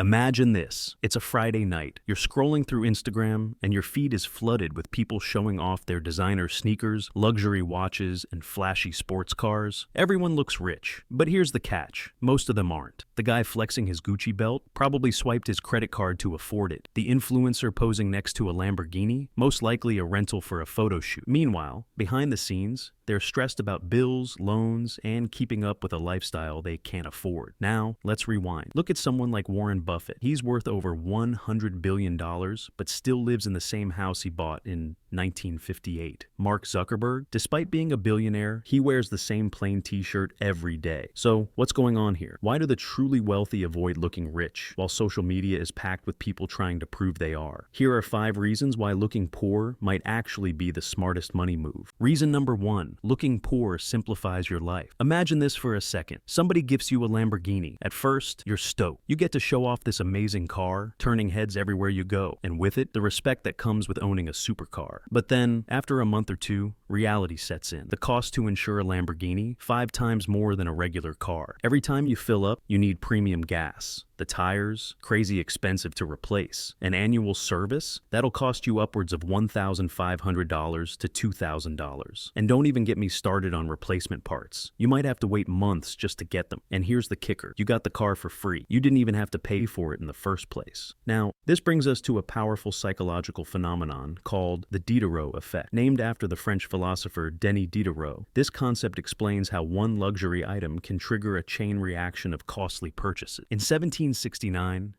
Imagine this. It's a Friday night. You're scrolling through Instagram, and your feed is flooded with people showing off their designer sneakers, luxury watches, and flashy sports cars. Everyone looks rich. But here's the catch. Most of them aren't. The guy flexing his Gucci belt probably swiped his credit card to afford it. The influencer posing next to a Lamborghini, most likely a rental for a photo shoot. Meanwhile, behind the scenes, they're stressed about bills, loans, and keeping up with a lifestyle they can't afford. Now, let's rewind. Look at someone like Warren Buffett. He's worth over $100 billion, but still lives in the same house he bought in 1958. Mark Zuckerberg, despite being a billionaire, he wears the same plain t-shirt every day. So, what's going on here? Why do the truly wealthy avoid looking rich, while social media is packed with people trying to prove they are? Here are 5 reasons why looking poor might actually be the smartest money move. Reason number 1. Looking poor simplifies your life. Imagine this for a second. Somebody gifts you a Lamborghini. At first, you're stoked. You get to show off this amazing car, turning heads everywhere you go, and with it, the respect that comes with owning a supercar. But then, after a month or two, reality sets in. The cost to insure a Lamborghini, 5 times more than a regular car. Every time you fill up, you need premium gas. The tires, crazy expensive to replace. An annual service, that'll cost you upwards of $1,500 to $2,000. And don't even get me started on replacement parts. You might have to wait months just to get them. And here's the kicker. You got the car for free. You didn't even have to pay for it in the first place. Now, this brings us to a powerful psychological phenomenon called the Diderot effect. Named after the French philosopher Denis Diderot, this concept explains how one luxury item can trigger a chain reaction of costly purchases. In 1769,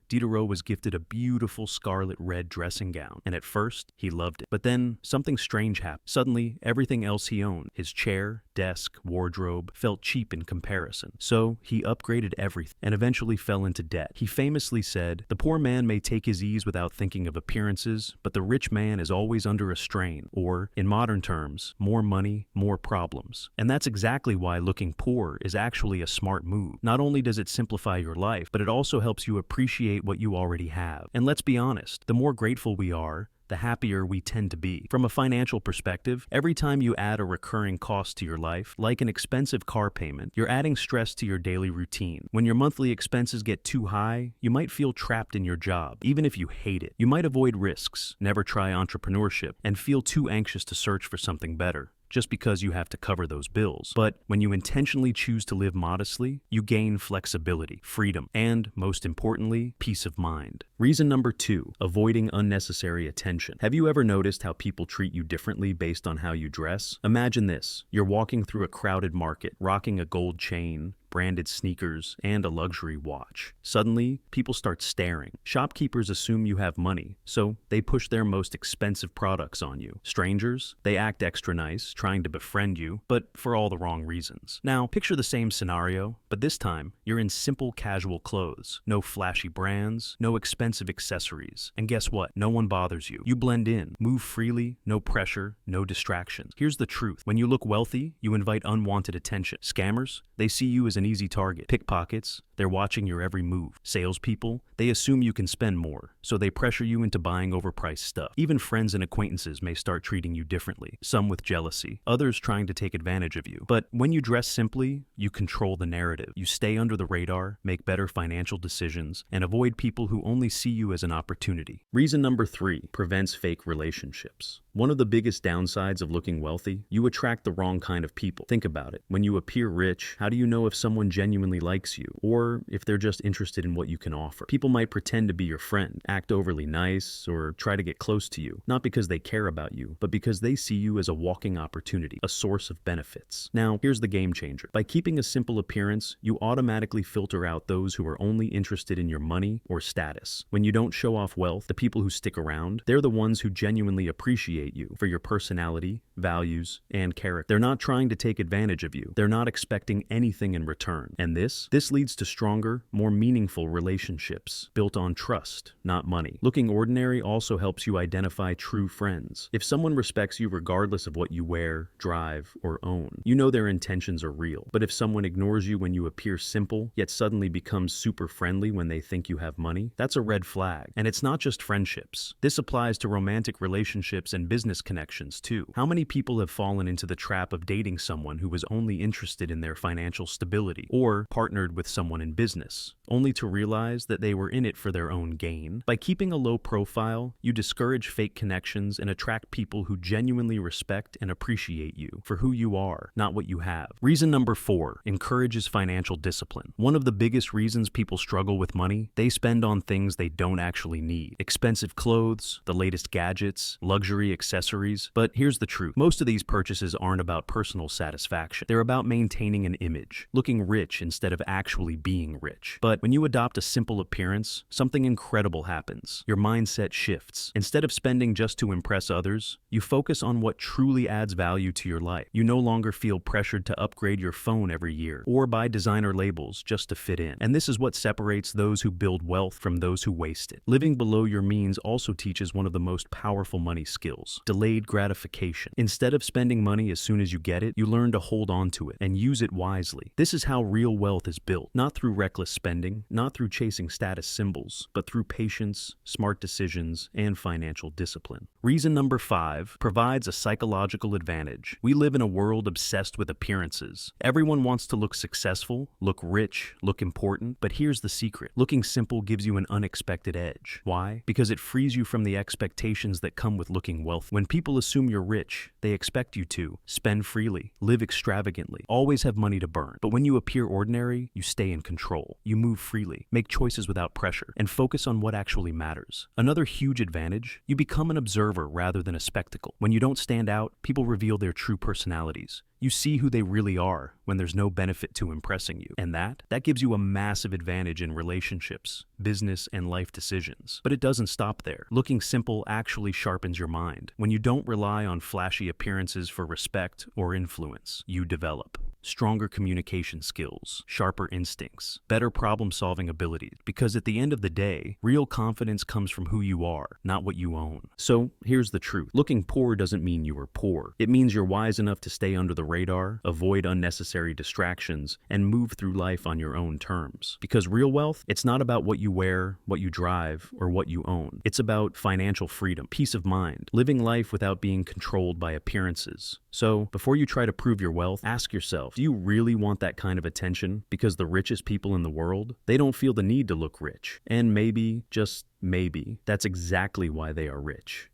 Diderot was gifted a beautiful scarlet red dressing gown, and at first, he loved it. But then, something strange happened. Suddenly, everything else he owned, his chair, desk, wardrobe, felt cheap in comparison. So, he upgraded everything, and eventually fell into debt. He famously said, "The poor man may take his ease without thinking of appearances, but the rich man is always under a strain," or, in modern terms, more money, more problems. And that's exactly why looking poor is actually a smart move. Not only does it simplify your life, but it also helps you appreciate what you already have. And let's be honest, the more grateful we are, the happier we tend to be. From a financial perspective, every time you add a recurring cost to your life, like an expensive car payment, you're adding stress to your daily routine. When your monthly expenses get too high, you might feel trapped in your job, even if you hate it. You might avoid risks, never try entrepreneurship, and feel too anxious to search for something better, just because you have to cover those bills. But when you intentionally choose to live modestly, you gain flexibility, freedom, and, most importantly, peace of mind. Reason number 2, avoiding unnecessary attention. Have you ever noticed how people treat you differently based on how you dress? Imagine this. You're walking through a crowded market, rocking a gold chain, branded sneakers, and a luxury watch. Suddenly, people start staring. Shopkeepers assume you have money, so they push their most expensive products on you. Strangers, they act extra nice, trying to befriend you, but for all the wrong reasons. Now, picture the same scenario, but this time, you're in simple casual clothes. No flashy brands, no expensive accessories. And guess what? No one bothers you. You blend in, move freely, no pressure, no distractions. Here's the truth. When you look wealthy, you invite unwanted attention. Scammers, they see you as an easy target. Pickpockets, they're watching your every move. Salespeople, they assume you can spend more, so they pressure you into buying overpriced stuff. Even friends and acquaintances may start treating you differently, some with jealousy, others trying to take advantage of you. But when you dress simply, you control the narrative. You stay under the radar, make better financial decisions, and avoid people who only see you as an opportunity. Reason number 3, prevents fake relationships. One of the biggest downsides of looking wealthy, you attract the wrong kind of people. Think about it. When you appear rich, how do you know if someone genuinely likes you, or if they're just interested in what you can offer? People might pretend to be your friend, act overly nice, or try to get close to you, not because they care about you, but because they see you as a walking opportunity, a source of benefits. Now, here's the game changer. By keeping a simple appearance, you automatically filter out those who are only interested in your money or status. When you don't show off wealth, the people who stick around, they're the ones who genuinely appreciate you for your personality, values, and character. They're not trying to take advantage of you. They're not expecting anything in return. And this leads to stronger, more meaningful relationships built on trust, not money. Looking ordinary also helps you identify true friends. If someone respects you regardless of what you wear, drive, or own, you know their intentions are real. But if someone ignores you when you appear simple, yet suddenly becomes super friendly when they think you have money, that's a red flag. And it's not just friendships. This applies to romantic relationships and business connections too. How many people have fallen into the trap of dating someone who was only interested in their financial stability, or partnered with someone in business, only to realize that they were in it for their own gain. By keeping a low profile, you discourage fake connections and attract people who genuinely respect and appreciate you for who you are, not what you have. Reason number 4, encourages financial discipline. One of the biggest reasons people struggle with money, they spend on things they don't actually need. Expensive clothes, the latest gadgets, luxury accessories. But here's the truth. Most of these purchases aren't about personal satisfaction. They're about maintaining an image, looking rich instead of actually being rich. But when you adopt a simple appearance, something incredible happens. Your mindset shifts. Instead of spending just to impress others, you focus on what truly adds value to your life. You no longer feel pressured to upgrade your phone every year or buy designer labels just to fit in. And this is what separates those who build wealth from those who waste it. Living below your means also teaches one of the most powerful money skills: delayed gratification. Instead of spending money as soon as you get it, you learn to hold on to it and use it wisely. This is how real wealth is built, not through reckless spending, not through chasing status symbols, but through patience, smart decisions, and financial discipline. Reason number 5, provides a psychological advantage. We live in a world obsessed with appearances. Everyone wants to look successful, look rich, look important, but here's the secret. Looking simple gives you an unexpected edge. Why? Because it frees you from the expectations that come with looking wealthy. When people assume you're rich, they expect you to spend freely, live extravagantly, always have money to burn. But when you appear ordinary, you stay in control. You move freely, make choices without pressure, and focus on what actually matters. Another huge advantage, you become an observer rather than a spectacle. When you don't stand out, people reveal their true personalities. You see who they really are when there's no benefit to impressing you. And that gives you a massive advantage in relationships, business, and life decisions. But it doesn't stop there. Looking simple actually sharpens your mind. When you don't rely on flashy appearances for respect or influence, you develop stronger communication skills, sharper instincts, better problem-solving abilities. Because at the end of the day, real confidence comes from who you are, not what you own. So here's the truth. Looking poor doesn't mean you are poor. It means you're wise enough to stay under the radar, avoid unnecessary distractions, and move through life on your own terms. Because real wealth, it's not about what you wear, what you drive, or what you own. It's about financial freedom, peace of mind, living life without being controlled by appearances. So before you try to prove your wealth, ask yourself, do you really want that kind of attention? Because the richest people in the world, they don't feel the need to look rich. And maybe, just maybe, that's exactly why they are rich.